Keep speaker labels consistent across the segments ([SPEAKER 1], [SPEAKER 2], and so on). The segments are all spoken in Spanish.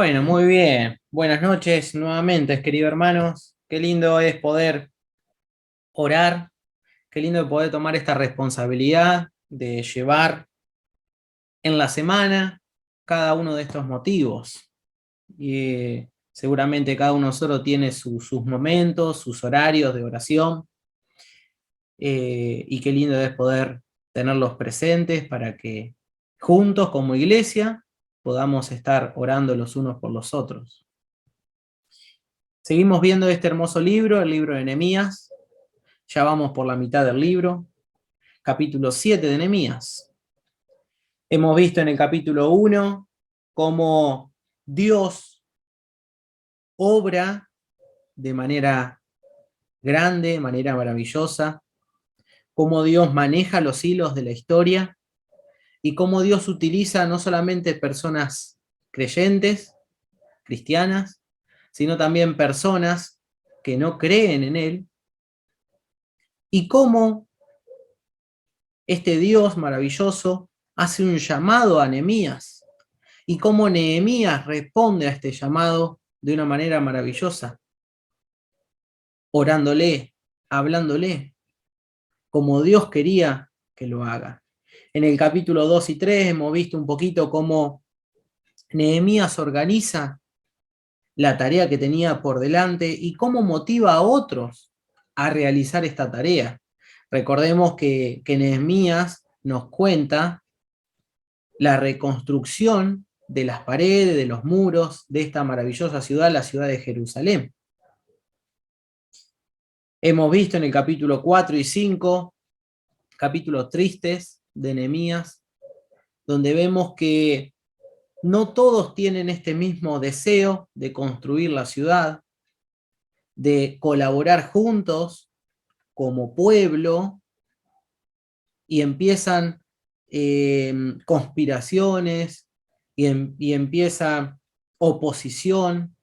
[SPEAKER 1] Bueno, muy bien. Buenas noches nuevamente, queridos hermanos. Qué lindo es poder orar, qué lindo es poder tomar esta responsabilidad de llevar en la semana cada uno de estos motivos. Y seguramente cada uno solo tiene sus momentos, sus horarios de oración, y qué lindo es poder tenerlos presentes para que juntos como iglesia podamos estar orando los unos por los otros. Seguimos viendo este hermoso libro, el libro de Nehemías. Ya vamos por la mitad del libro, capítulo 7 de Nehemías. Hemos visto en el capítulo 1 cómo Dios obra de manera grande, de manera maravillosa, cómo Dios maneja los hilos de la historia y cómo Dios utiliza no solamente personas creyentes, cristianas, sino también personas que no creen en Él, y cómo este Dios maravilloso hace un llamado a Nehemías y cómo Nehemías responde a este llamado de una manera maravillosa, orándole, hablándole, como Dios quería que lo haga. En el capítulo 2 y 3 hemos visto un poquito cómo Nehemías organiza la tarea que tenía por delante y cómo motiva a otros a realizar esta tarea. Recordemos que Nehemías nos cuenta la reconstrucción de las paredes, de los muros de esta maravillosa ciudad, la ciudad de Jerusalén. Hemos visto en el capítulo 4 y 5, capítulos tristes de Nehemías, donde vemos que no todos tienen este mismo deseo de construir la ciudad, de colaborar juntos como pueblo, y empiezan conspiraciones, y empieza oposición,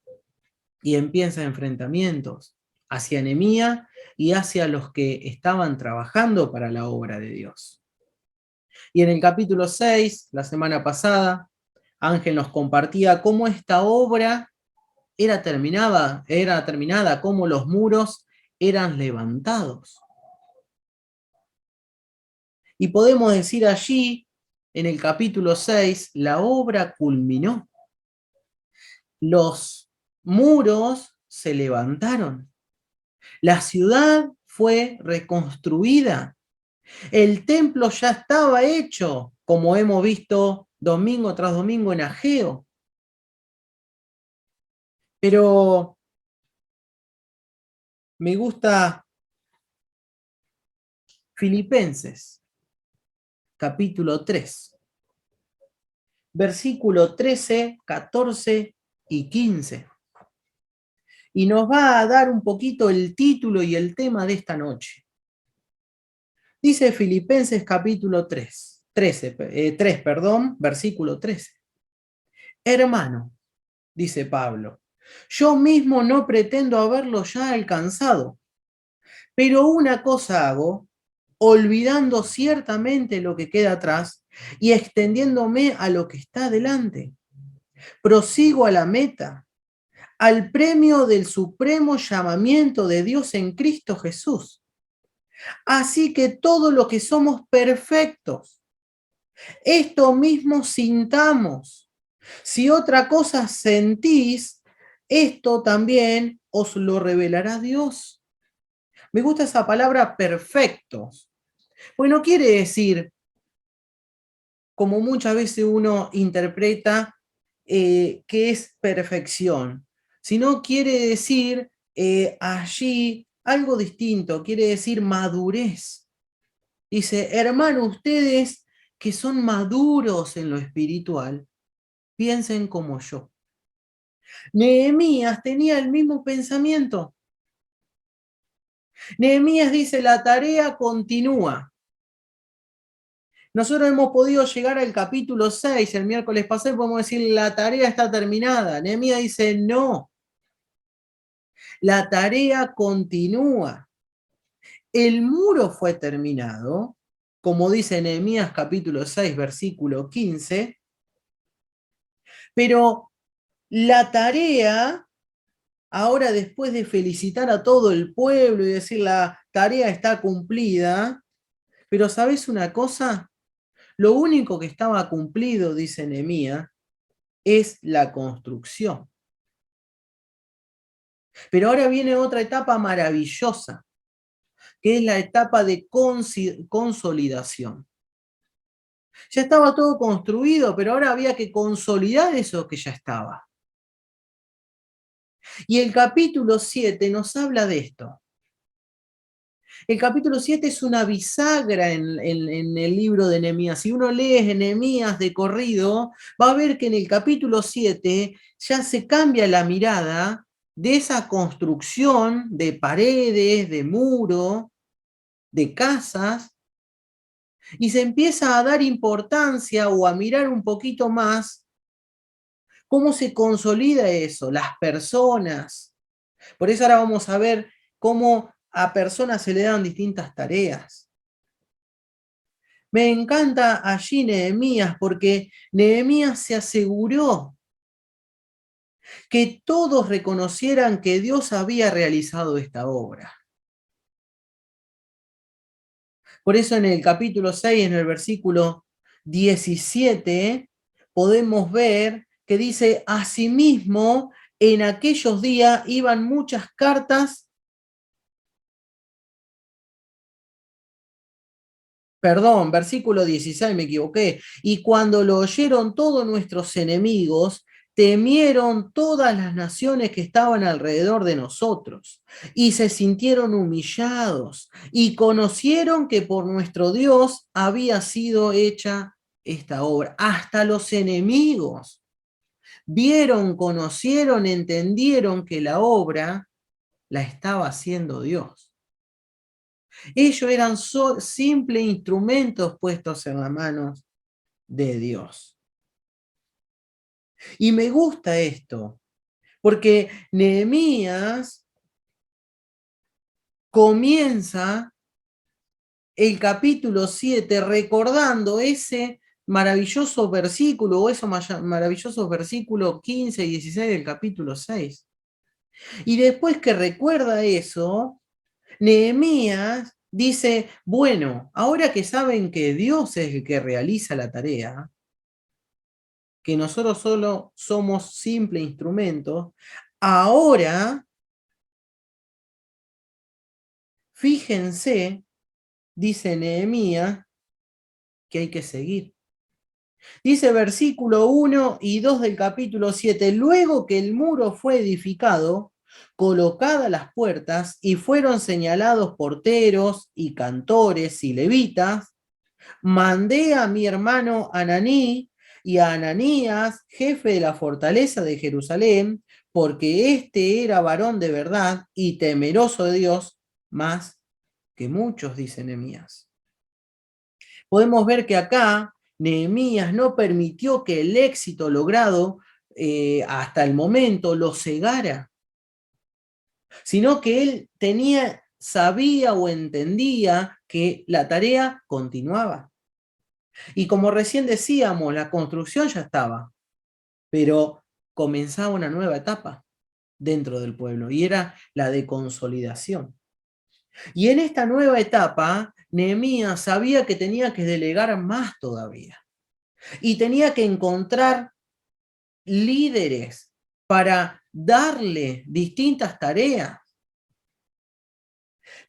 [SPEAKER 1] y empieza enfrentamientos hacia Nehemías y hacia los que estaban trabajando para la obra de Dios. Y en el capítulo 6, la semana pasada, Ángel nos compartía cómo esta obra era terminada, cómo los muros eran levantados. Y podemos decir allí, en el capítulo 6, la obra culminó. Los muros se levantaron. La ciudad fue reconstruida. El templo ya estaba hecho, como hemos visto domingo tras domingo en Ageo. Pero me gusta Filipenses, capítulo 3, versículo 13, 14 y 15. Y nos va a dar un poquito el título y el tema de esta noche. Dice Filipenses capítulo 3, 3, versículo 13. Hermano, dice Pablo, yo mismo no pretendo haberlo ya alcanzado, pero una cosa hago, olvidando ciertamente lo que queda atrás y extendiéndome a lo que está delante. Prosigo a la meta, al premio del supremo llamamiento de Dios en Cristo Jesús. Así que todo lo que somos perfectos, esto mismo sintamos. Si otra cosa sentís, esto también os lo revelará Dios. Me gusta esa palabra perfectos, porque no quiere decir, como muchas veces uno interpreta, que es perfección, sino quiere decir allí algo distinto, quiere decir madurez. Dice, hermano, ustedes que son maduros en lo espiritual, piensen como yo. Nehemías tenía el mismo pensamiento. Nehemías dice, la tarea continúa. Nosotros hemos podido llegar al capítulo 6, el miércoles pasado, podemos decir, la tarea está terminada. Nehemías dice, no, la tarea continúa. El muro fue terminado, como dice Nehemías capítulo 6, versículo 15, pero La tarea, ahora después de felicitar a todo el pueblo y decir la tarea está cumplida, pero ¿sabes una cosa? Lo único que estaba cumplido, dice Nehemías, es la construcción. Pero ahora viene otra etapa maravillosa, que es la etapa de consolidación. Ya estaba todo construido, pero ahora había que consolidar eso que ya estaba. Y el capítulo 7 nos habla de esto. El capítulo 7 es una bisagra en el libro de Nehemías. Si uno lee Nehemías de corrido, va a ver que en el capítulo 7 ya se cambia la mirada de esa construcción de paredes, de muro, de casas, y se empieza a dar importancia o a mirar un poquito más cómo se consolida eso, las personas. Por eso ahora vamos a ver cómo a personas se le dan distintas tareas. Me encanta allí Nehemías porque Nehemías se aseguró que todos reconocieran que Dios había realizado esta obra. Por eso en el capítulo 6, en el versículo 17, podemos ver que dice, asimismo, en aquellos días iban muchas cartas, perdón, versículo 16, me equivoqué, y cuando lo oyeron todos nuestros enemigos, temieron todas las naciones que estaban alrededor de nosotros y se sintieron humillados y conocieron que por nuestro Dios había sido hecha esta obra. Hasta los enemigos vieron, conocieron, entendieron que la obra la estaba haciendo Dios. Ellos eran simples instrumentos puestos en las manos de Dios. Y me gusta esto, porque Nehemías comienza el capítulo 7 recordando ese maravilloso versículo, o esos maravillosos versículos 15 y 16 del capítulo 6. Y después que recuerda eso, Nehemías dice, bueno, ahora que saben que Dios es el que realiza la tarea, que nosotros solo somos simples instrumentos, ahora fíjense, dice Nehemías, que hay que seguir. Dice versículo 1 y 2 del capítulo 7, luego que el muro fue edificado, colocadas las puertas y fueron señalados porteros y cantores y levitas, mandé a mi hermano Ananí y a Ananías, jefe de la fortaleza de Jerusalén, porque este era varón de verdad y temeroso de Dios, más que muchos, dice Nehemías. Podemos ver que acá Nehemías no permitió que el éxito logrado hasta el momento lo cegara, sino que él sabía o entendía que la tarea continuaba. Y como recién decíamos, la construcción ya estaba, pero comenzaba una nueva etapa dentro del pueblo y era la de consolidación. Y en esta nueva etapa, Nehemías sabía que tenía que delegar más todavía y tenía que encontrar líderes para darle distintas tareas.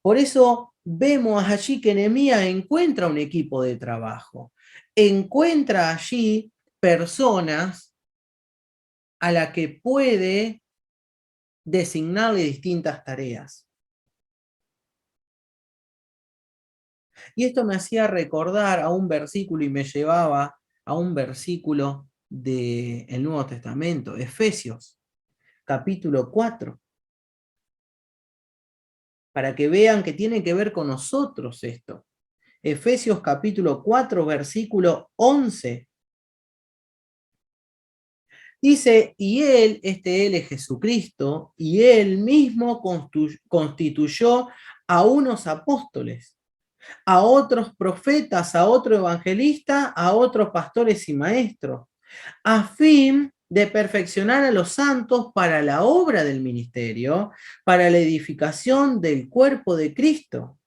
[SPEAKER 1] Por eso vemos allí que Nehemías encuentra un equipo de trabajo, encuentra allí personas a las que puede designarle distintas tareas. Y esto me hacía recordar a un versículo y me llevaba a un versículo del Nuevo Testamento, Efesios, capítulo 4, para que vean que tiene que ver con nosotros esto. Efesios capítulo 4, versículo 11. Dice, y él es Jesucristo, y él mismo constituyó a unos apóstoles, a otros profetas, a otro evangelista, a otros pastores y maestros, a fin de perfeccionar a los santos para la obra del ministerio, para la edificación del cuerpo de Cristo.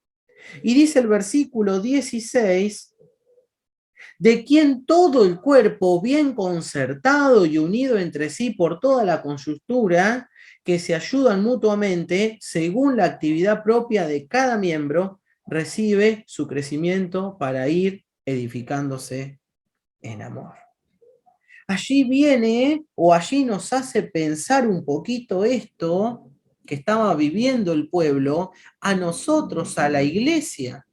[SPEAKER 1] Y dice el versículo 16, de quien todo el cuerpo, bien concertado y unido entre sí por toda la coyuntura, que se ayudan mutuamente según la actividad propia de cada miembro, recibe su crecimiento para ir edificándose en amor. Allí viene, o allí nos hace pensar un poquito esto que estaba viviendo el pueblo, a nosotros, a la iglesia,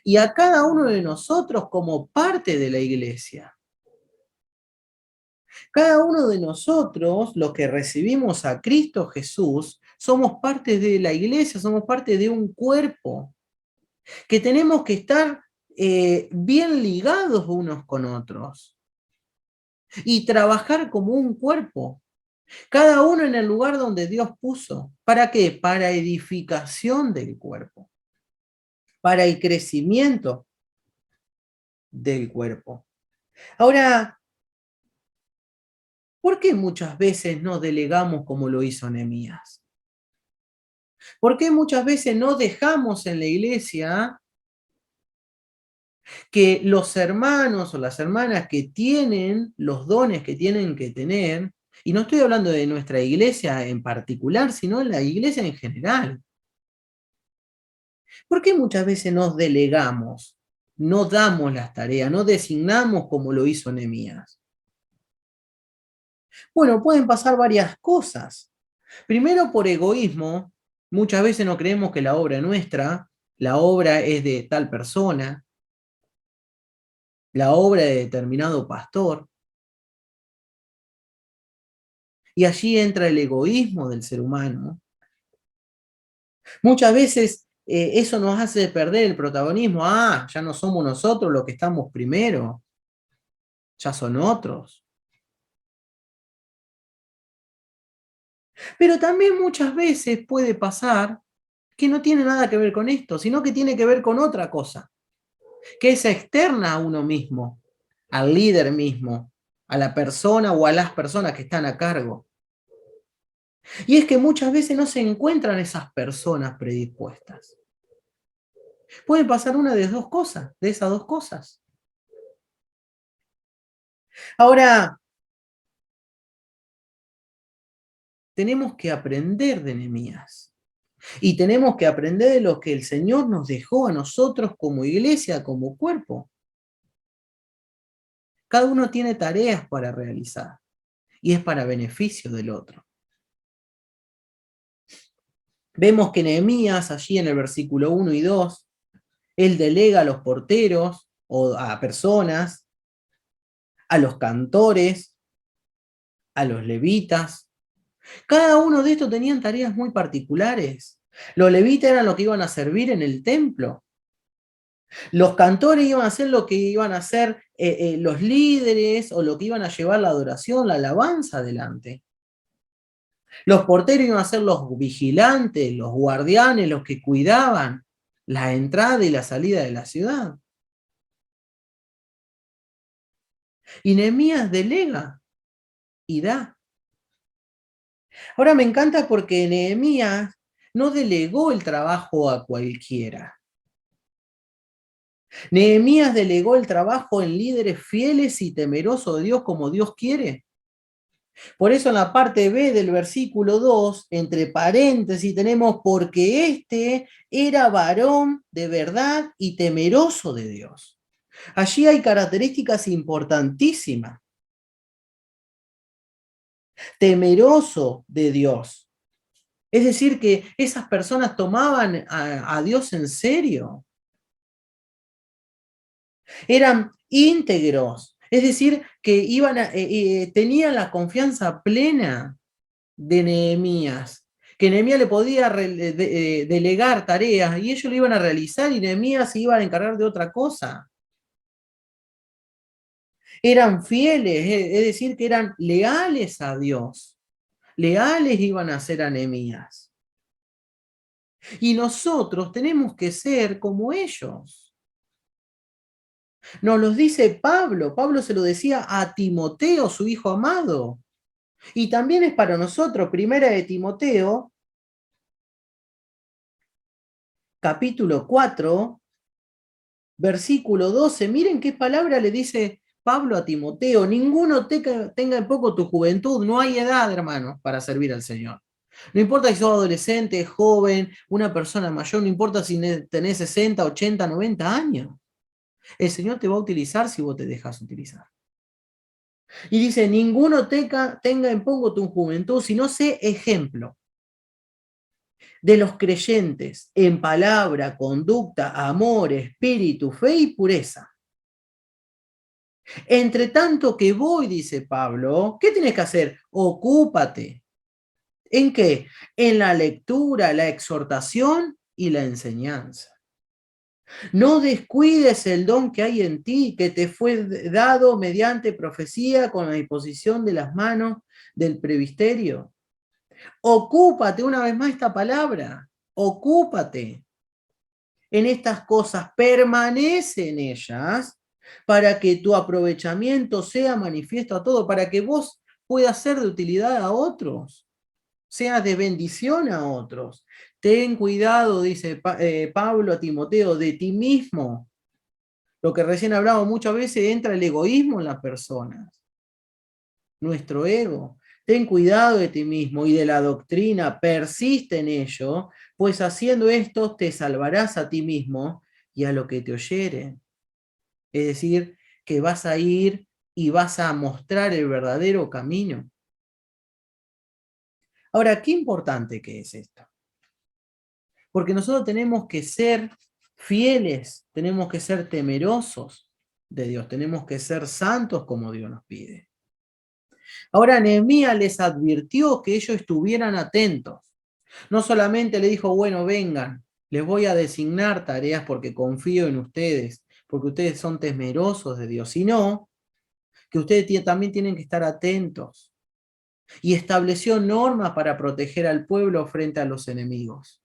[SPEAKER 1] y a cada uno de nosotros como parte de la iglesia. Cada uno de nosotros, los que recibimos a Cristo Jesús, somos parte de la iglesia, somos parte de un cuerpo, que tenemos que estar bien ligados unos con otros y trabajar como un cuerpo, cada uno en el lugar donde Dios puso. ¿Para qué? Para edificación del cuerpo, para el crecimiento del cuerpo. Ahora, ¿por qué muchas veces no delegamos como lo hizo Nehemías? ¿Por qué muchas veces no dejamos en la iglesia que los hermanos o las hermanas que tienen los dones que tienen que tener, y no estoy hablando de nuestra iglesia en particular, sino de la iglesia en general? ¿Por qué muchas veces nos delegamos, no damos las tareas, no designamos como lo hizo Nehemías? Bueno, pueden pasar varias cosas. Primero, por egoísmo. Muchas veces no creemos que la obra es nuestra, la obra es de tal persona, la obra de determinado pastor. Y allí entra el egoísmo del ser humano. Muchas veces eso nos hace perder el protagonismo. Ah, ya no somos nosotros los que estamos primero, ya son otros. Pero también muchas veces puede pasar que no tiene nada que ver con esto, sino que tiene que ver con otra cosa, que es externa a uno mismo, al líder mismo, a la persona o a las personas que están a cargo. Y es que muchas veces no se encuentran esas personas predispuestas. Puede pasar una de dos cosas, de esas dos cosas. Ahora, tenemos que aprender de Nehemías. Y tenemos que aprender de lo que el Señor nos dejó a nosotros como iglesia, como cuerpo. Cada uno tiene tareas para realizar y es para beneficio del otro. Vemos que Nehemías, allí en el versículo 1 y 2, él delega a los porteros o a personas, a los cantores, a los levitas. Cada uno de estos tenían tareas muy particulares. Los levitas eran los que iban a servir en el templo. Los cantores iban a hacer lo que iban a hacer los líderes o lo que iban a llevar la adoración, la alabanza adelante. Los porteros iban a ser los vigilantes, los guardianes, los que cuidaban la entrada y la salida de la ciudad. Y Nehemías delega y da. Ahora me encanta porque Nehemías no delegó el trabajo a cualquiera. Nehemías delegó el trabajo en líderes fieles y temerosos de Dios como Dios quiere. Por eso en la parte B del versículo 2, entre paréntesis, tenemos porque este era varón de verdad y temeroso de Dios. Allí hay características importantísimas. Temeroso de Dios. Es decir, que esas personas tomaban a Dios en serio. Eran íntegros. Es decir, que tenían la confianza plena de Nehemías, que Nehemías le podía delegar tareas y ellos lo iban a realizar y Nehemías se iba a encargar de otra cosa. Eran fieles, es decir, que eran leales a Dios. Leales iban a ser a Nehemías. Y nosotros tenemos que ser como ellos. Nos los dice Pablo. Pablo se lo decía a Timoteo, su hijo amado. Y también es para nosotros, primera de Timoteo, capítulo 4, versículo 12. Miren qué palabra le dice Pablo a Timoteo. Ninguno tenga en poco tu juventud. No hay edad, hermanos, para servir al Señor. No importa si sos adolescente, joven, una persona mayor, no importa si tenés 60, 80, 90 años. El Señor te va a utilizar si vos te dejas utilizar. Y dice, ninguno tenga en poco tu juventud, sino sé ejemplo de los creyentes en palabra, conducta, amor, espíritu, fe y pureza. Entre tanto que voy, dice Pablo, ¿qué tienes que hacer? Ocúpate. ¿En qué? En la lectura, la exhortación y la enseñanza. No descuides el don que hay en ti, que te fue dado mediante profecía con la disposición de las manos del presbiterio. Ocúpate, una vez más esta palabra, ocúpate en estas cosas, permanece en ellas para que tu aprovechamiento sea manifiesto a todo, para que vos puedas ser de utilidad a otros, seas de bendición a otros. Ten cuidado, dice Pablo a Timoteo, de ti mismo. Lo que recién hablamos, muchas veces entra el egoísmo en las personas, nuestro ego. Ten cuidado de ti mismo y de la doctrina, persiste en ello, pues haciendo esto te salvarás a ti mismo y a lo que te oyere. Es decir, que vas a ir y vas a mostrar el verdadero camino. Ahora, qué importante que es esto. Porque nosotros tenemos que ser fieles, tenemos que ser temerosos de Dios, tenemos que ser santos como Dios nos pide. Ahora Nehemías les advirtió que ellos estuvieran atentos. No solamente le dijo, bueno, vengan, les voy a designar tareas porque confío en ustedes, porque ustedes son temerosos de Dios, sino que ustedes también tienen que estar atentos. Y estableció normas para proteger al pueblo frente a los enemigos.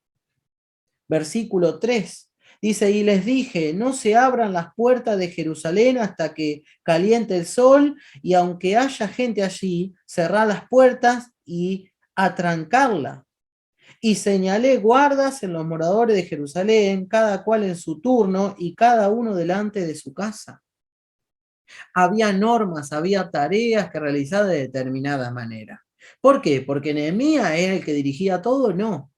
[SPEAKER 1] Versículo 3. Dice, y les dije, no se abran las puertas de Jerusalén hasta que caliente el sol, y aunque haya gente allí, cerrad las puertas y atrancarla. Y señalé guardas en los moradores de Jerusalén, cada cual en su turno y cada uno delante de su casa. Había normas, había tareas que realizar de determinada manera. ¿Por qué? ¿Porque Nehemías era el que dirigía todo? No.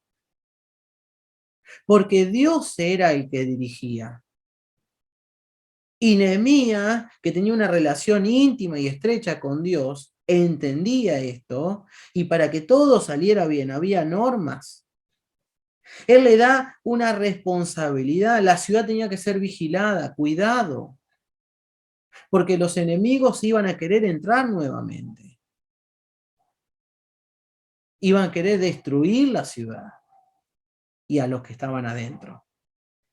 [SPEAKER 1] Porque Dios era el que dirigía. Y Nehemías, que tenía una relación íntima y estrecha con Dios, entendía esto, y para que todo saliera bien había normas. Él le da una responsabilidad, la ciudad tenía que ser vigilada, cuidado, porque los enemigos iban a querer entrar nuevamente. Iban a querer destruir la ciudad y a los que estaban adentro.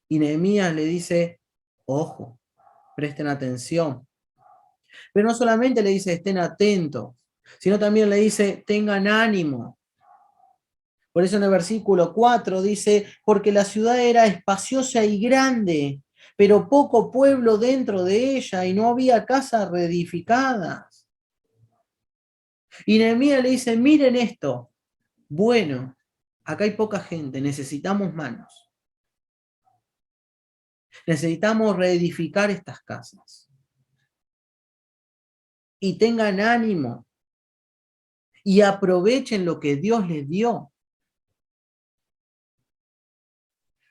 [SPEAKER 1] Y Nehemías le dice, ojo, presten atención. Pero no solamente le dice estén atentos, sino también le dice tengan ánimo. Por eso en el versículo 4 dice, porque la ciudad era espaciosa y grande, pero poco pueblo dentro de ella y no había casas reedificadas. Y Nehemías le dice, miren esto, bueno, acá hay poca gente, necesitamos manos. Necesitamos reedificar estas casas. Y tengan ánimo y aprovechen lo que Dios les dio.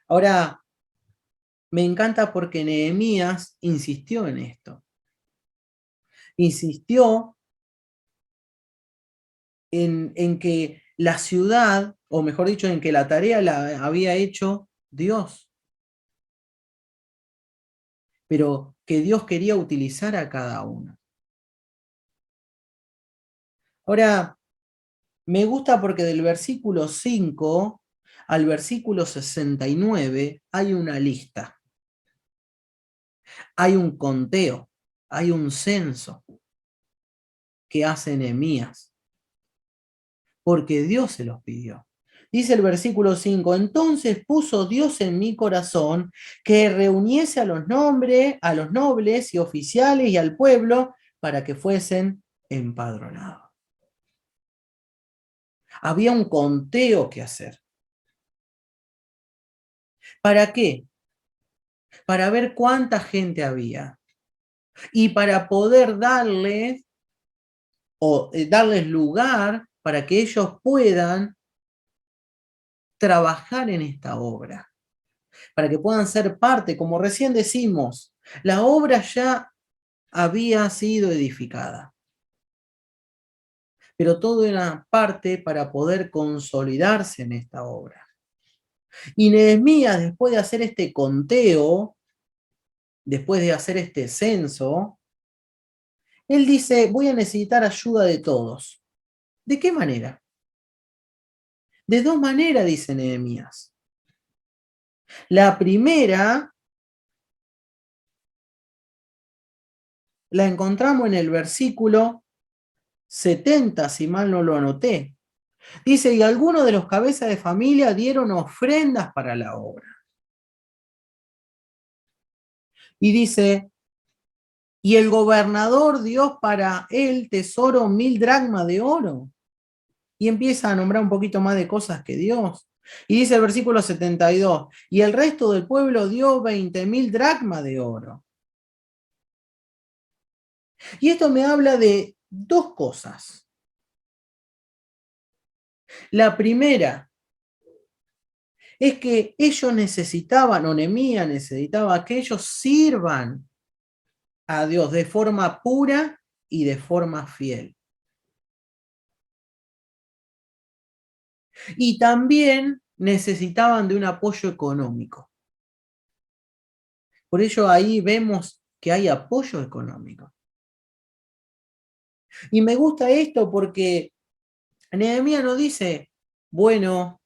[SPEAKER 1] Ahora, me encanta porque Nehemías insistió en esto. Insistió en que la ciudad, o mejor dicho, en que la tarea la había hecho Dios. Pero que Dios quería utilizar a cada uno. Ahora, me gusta porque del versículo 5 al versículo 69 hay una lista. Hay un conteo, hay un censo que hace Nehemías. Porque Dios se los pidió. Dice el versículo 5, entonces puso Dios en mi corazón que reuniese a los nobles y oficiales y al pueblo para que fuesen empadronados. Había un conteo que hacer. ¿Para qué? Para ver cuánta gente había y para poder darles lugar para que ellos puedan trabajar en esta obra, para que puedan ser parte, como recién decimos, la obra ya había sido edificada, pero todo era parte para poder consolidarse en esta obra. Y Nehemías, después de hacer este conteo, después de hacer este censo, él dice, voy a necesitar ayuda de todos. ¿De qué manera? De dos maneras, dice Nehemías. La primera la encontramos en el versículo 70, si mal no lo anoté. Dice, y algunos de los cabezas de familia dieron ofrendas para la obra. Y dice, y el gobernador dio para él tesoro 1000 dracmas de oro. Y empieza a nombrar un poquito más de cosas que Dios. Y dice el versículo 72, y el resto del pueblo dio 20.000 dracmas de oro. Y esto me habla de dos cosas. La primera es que ellos necesitaban, o Nehemías necesitaba que ellos sirvan a Dios de forma pura y de forma fiel. Y también necesitaban de un apoyo económico. Por ello ahí vemos que hay apoyo económico. Y me gusta esto porque Nehemías no dice, bueno,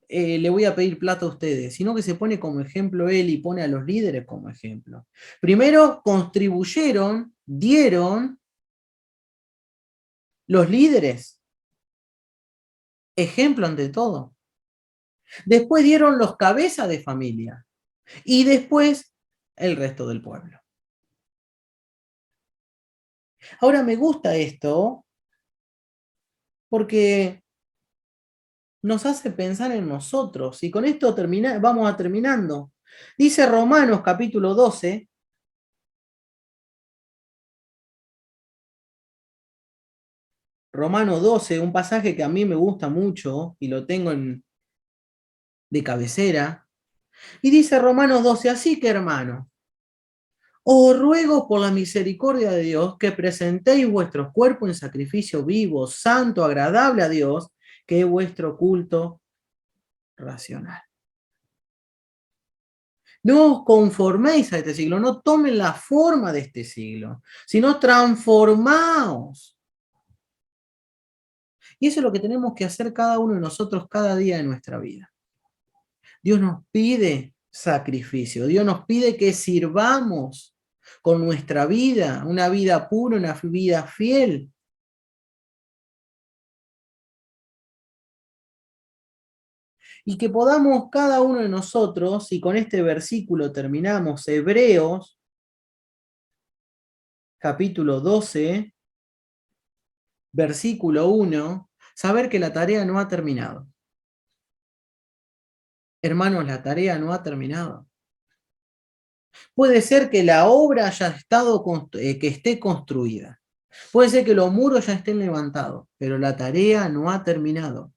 [SPEAKER 1] le voy a pedir plata a ustedes, sino que se pone como ejemplo él y pone a los líderes como ejemplo. Primero contribuyeron, dieron los líderes, ejemplo ante todo. Después dieron los cabezas de familia y después el resto del pueblo. Ahora me gusta esto porque nos hace pensar en nosotros y con esto vamos a terminando. Dice Romanos capítulo 12, Romanos 12, un pasaje que a mí me gusta mucho y lo tengo de cabecera. Y dice Romanos 12, así que hermano, os ruego por la misericordia de Dios que presentéis vuestros cuerpos en sacrificio vivo, santo, agradable a Dios, que es vuestro culto racional. No os conforméis a este siglo, no tomen la forma de este siglo, sino transformaos. Y eso es lo que tenemos que hacer cada uno de nosotros cada día de nuestra vida. Dios nos pide sacrificio, Dios nos pide que sirvamos con nuestra vida, una vida pura, una vida fiel. Y que podamos cada uno de nosotros, y con este versículo terminamos, Hebreos, capítulo 12, versículo 1, saber que la tarea no ha terminado. Hermanos, la tarea no ha terminado. Puede ser que la obra haya estado, que esté construida. Puede ser que los muros ya estén levantados, pero la tarea no ha terminado.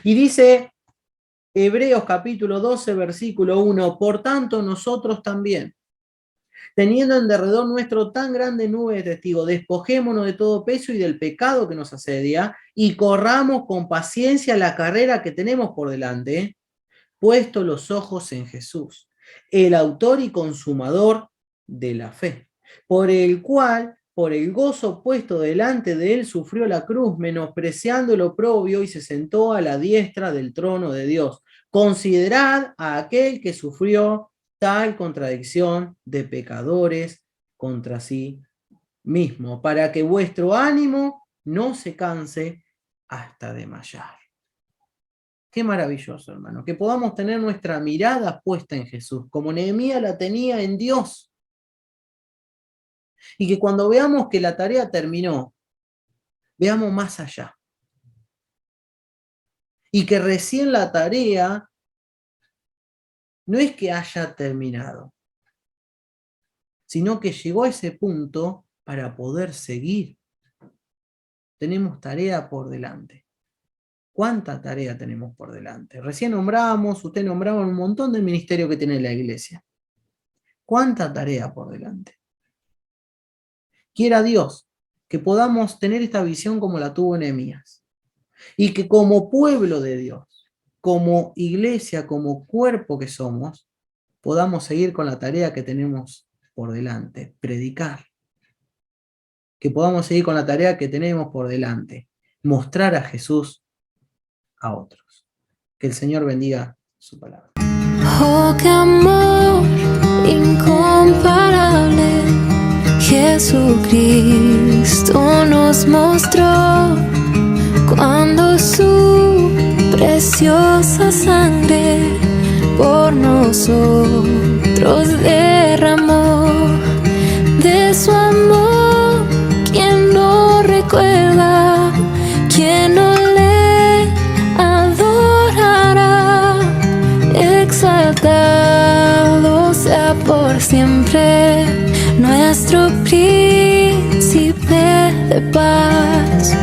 [SPEAKER 1] Y dice Hebreos capítulo 12, versículo 1, por tanto nosotros también, teniendo en derredor nuestro tan grande nube de testigos, despojémonos de todo peso y del pecado que nos asedia, y corramos con paciencia la carrera que tenemos por delante, puesto los ojos en Jesús, el autor y consumador de la fe, por el cual, por el gozo puesto delante de él, sufrió la cruz, menospreciando el oprobio, y se sentó a la diestra del trono de Dios. Considerad a aquel que sufrió tal contradicción de pecadores contra sí mismo, para que vuestro ánimo no se canse hasta desmayar. Qué maravilloso, hermano, que podamos tener nuestra mirada puesta en Jesús, como Nehemías la tenía en Dios. Y que cuando veamos que la tarea terminó, veamos más allá. Y que recién la tarea no es que haya terminado, sino que llegó a ese punto para poder seguir. Tenemos tarea por delante. ¿Cuánta tarea tenemos por delante? Recién usted nombraba un montón de ministerios que tiene la iglesia. ¿Cuánta tarea por delante? Quiera Dios que podamos tener esta visión como la tuvo Nehemías. Y que como pueblo de Dios, como iglesia, como cuerpo que somos, podamos seguir con la tarea que tenemos por delante, predicar. Que podamos seguir con la tarea que tenemos por delante, mostrar a Jesús a otros. Que el Señor bendiga su palabra.
[SPEAKER 2] Oh, qué amor incomparable, Jesucristo nos mostró cuando su preciosa sangre por nosotros derramó. De su amor, ¿quién no recuerda? ¿Quién no le adorará? Exaltado sea por siempre nuestro príncipe de paz.